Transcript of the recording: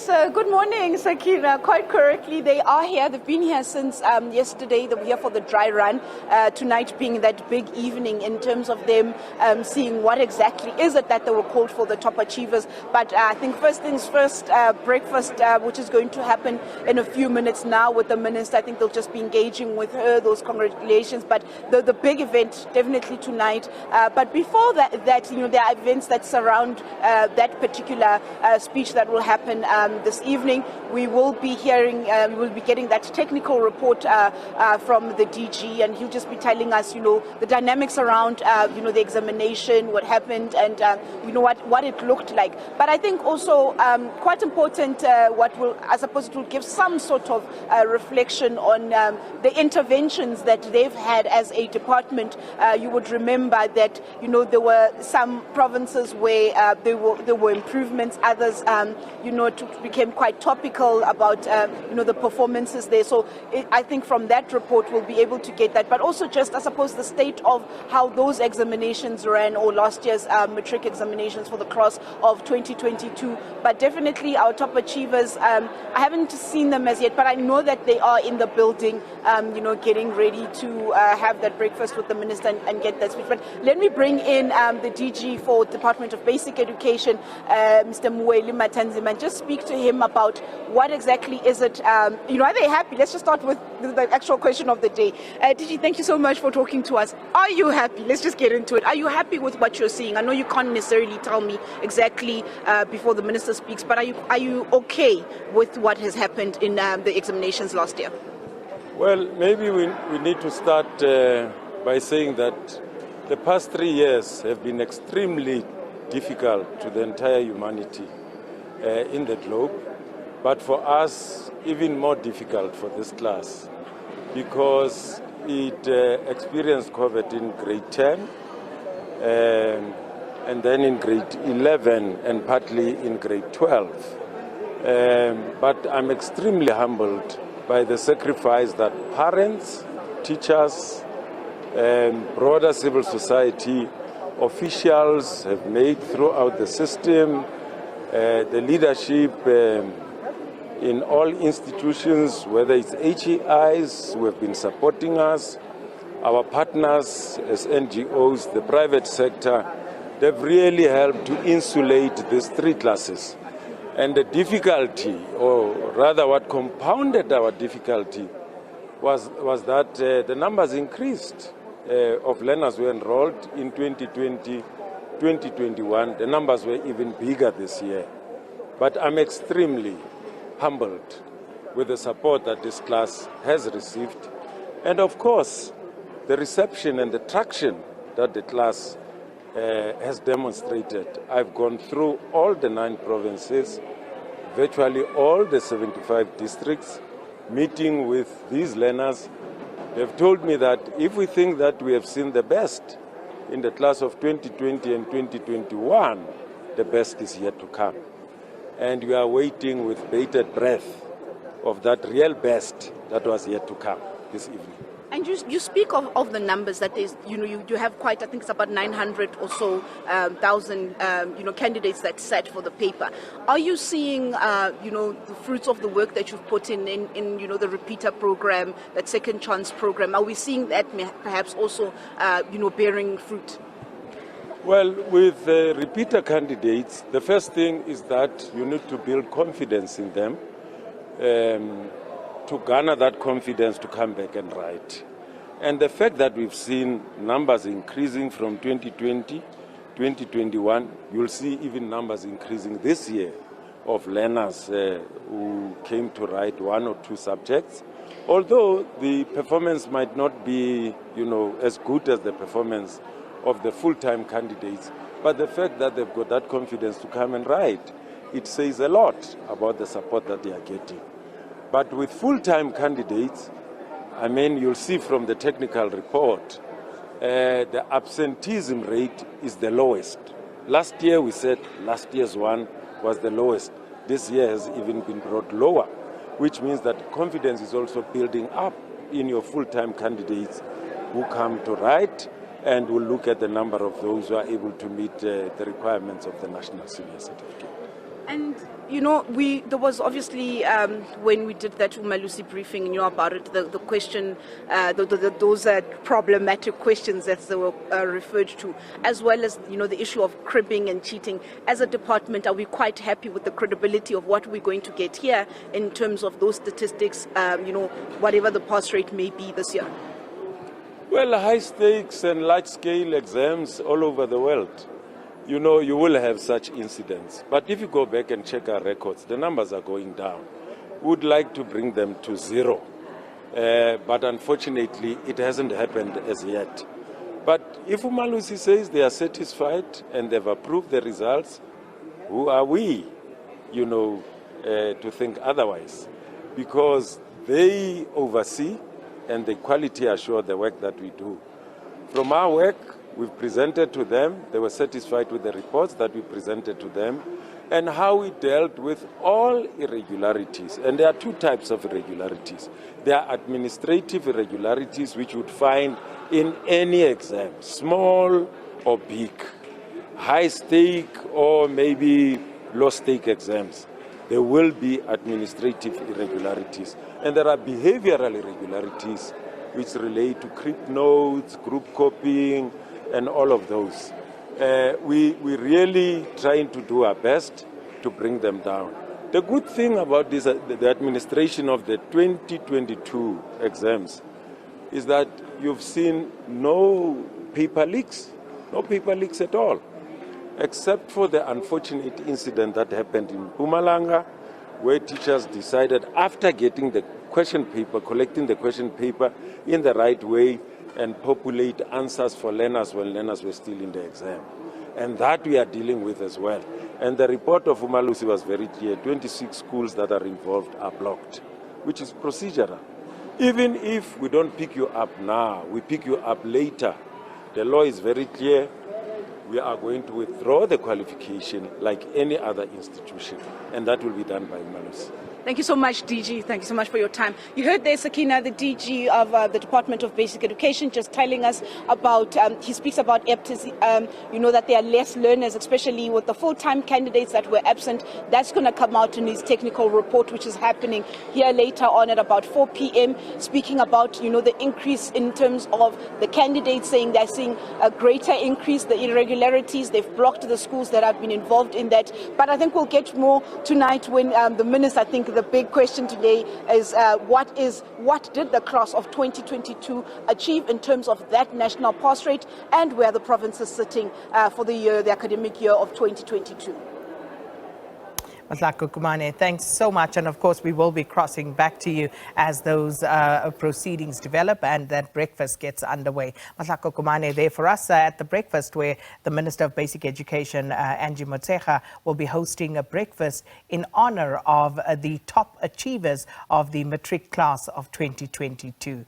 Yes, good morning, Sakina. Quite correctly, they are here. They've been here since yesterday. They were here for the dry run. Tonight being that big evening in terms of them seeing what exactly is it that they were called for, the top achievers. But I think first things first, breakfast, which is going to happen in a few minutes now with the minister. I think they'll just be engaging with her, those congratulations. But the big event definitely tonight. But before that, there are events that surround that particular speech that will happen this evening. We will be hearing, we'll be getting that technical report from the DG, and he'll just be telling us, the dynamics around, the examination, what happened, and what it looked like. But I think also quite important, I suppose it will give some sort of reflection on the interventions that they've had as a department. You would remember that there were some provinces where there were improvements, others it became quite topical about the performances there. So I think from that report we'll be able to get that, but also just I suppose the state of how those examinations ran, or last year's matric examinations for the class of 2022. But definitely our top achievers, I haven't seen them as yet, but I know that they are in the building, getting ready to have that breakfast with the minister and get that speech. But let me bring in the DG for Department of Basic Education, Mr. Mweli, Mathanzima, and just speak to him about what exactly is it, are they happy? Let's just start with the actual question of the day. DG, thank you so much for talking to us. Are you happy? Let's just get into it. Are you happy with what you're seeing? I know you can't necessarily tell me exactly before the minister speaks, but are you okay with what has happened in the examinations last year? Well, maybe we need to start by saying that the past 3 years have been extremely difficult to the entire humanity in the globe, but for us even more difficult for this class because it experienced COVID in grade 10 and then in grade 11 and partly in grade 12. But I'm extremely humbled by the sacrifice that parents, teachers, broader civil society officials have made throughout the system, the leadership in all institutions, whether it's HEIs who have been supporting us, our partners as NGOs, the private sector, they've really helped to insulate these three classes. And the difficulty, or rather what compounded our difficulty, was that the numbers increased of learners who enrolled in 2020, 2021. The numbers were even bigger this year. But I'm extremely humbled with the support that this class has received. And of course, the reception and the traction that the class has demonstrated. I've gone through all the 9 provinces, virtually all the 75 districts, meeting with these learners. They've told me that if we think that we have seen the best in the class of 2020 and 2021, the best is yet to come. And we are waiting with bated breath of that real best that was yet to come this evening. And you speak of the numbers that there's, you have quite, I think it's about 900 or so thousand, candidates that sat for the paper. Are you seeing, the fruits of the work that you've put in the repeater program, that second chance program? Are we seeing that perhaps also, bearing fruit? Well, with repeater candidates, the first thing is that you need to build confidence in them. To garner that confidence to come back and write. And the fact that we've seen numbers increasing from 2020, 2021, you'll see even numbers increasing this year of learners who came to write 1 or 2 subjects. Although the performance might not be, as good as the performance of the full-time candidates, but the fact that they've got that confidence to come and write, it says a lot about the support that they are getting. But with full-time candidates, you'll see from the technical report, the absenteeism rate is the lowest. Last year we said last year's one was the lowest. This year has even been brought lower, which means that confidence is also building up in your full-time candidates who come to write, and we'll look at the number of those who are able to meet the requirements of the National Senior Certificate. And there was obviously when we did that Umalusi briefing, about it, the question, those problematic questions that they were referred to, as well as the issue of cribbing and cheating. As a department, are we quite happy with the credibility of what we're going to get here in terms of those statistics? Whatever the pass rate may be this year. Well, high stakes and large scale exams all over the world. You will have such incidents. But if you go back and check our records, the numbers are going down. We would like to bring them to zero. But unfortunately, it hasn't happened as yet. But if Umalusi says they are satisfied and they've approved the results, who are we, to think otherwise? Because they oversee and they quality assure the work that we do. From our work, we've presented to them, they were satisfied with the reports that we presented to them, and how we dealt with all irregularities. And there are two types of irregularities. There are administrative irregularities, which you would find in any exam, small or big, high stake or maybe low stake exams. There will be administrative irregularities. And there are behavioral irregularities, which relate to crypt notes, group copying, and all of those. We really trying to do our best to bring them down. The good thing about this, the administration of the 2022 exams, is that you've seen no paper leaks at all, except for the unfortunate incident that happened in Mpumalanga, where teachers decided, after getting the question paper, collecting the question paper in the right way, and populate answers for learners when learners were still in the exam. And that we are dealing with as well. And the report of Umalusi was very clear. 26 schools that are involved are blocked, which is procedural. Even if we don't pick you up now, we pick you up later. The law is very clear. We are going to withdraw the qualification like any other institution. And that will be done by Umalusi. Thank you so much, DG. Thank you so much for your time. You heard there, Sakina, the DG of the Department of Basic Education, just telling us about, he speaks about EPT, that there are less learners, especially with the full-time candidates that were absent. That's going to come out in his technical report, which is happening here later on at about 4 p.m., speaking about, the increase in terms of the candidates, saying they're seeing a greater increase, the irregularities. They've blocked the schools that have been involved in that. But I think we'll get more tonight when the minister, I think, the big question today is what did the class of 2022 achieve in terms of that national pass rate, and where the province is sitting for the academic year of 2022. Mahlako Komane, thanks so much. And of course, we will be crossing back to you as those proceedings develop and that breakfast gets underway. Mahlako Komane there for us at the breakfast, where the Minister of Basic Education, Angie, Motshekga, will be hosting a breakfast in honor of the top achievers of the Matric class of 2022.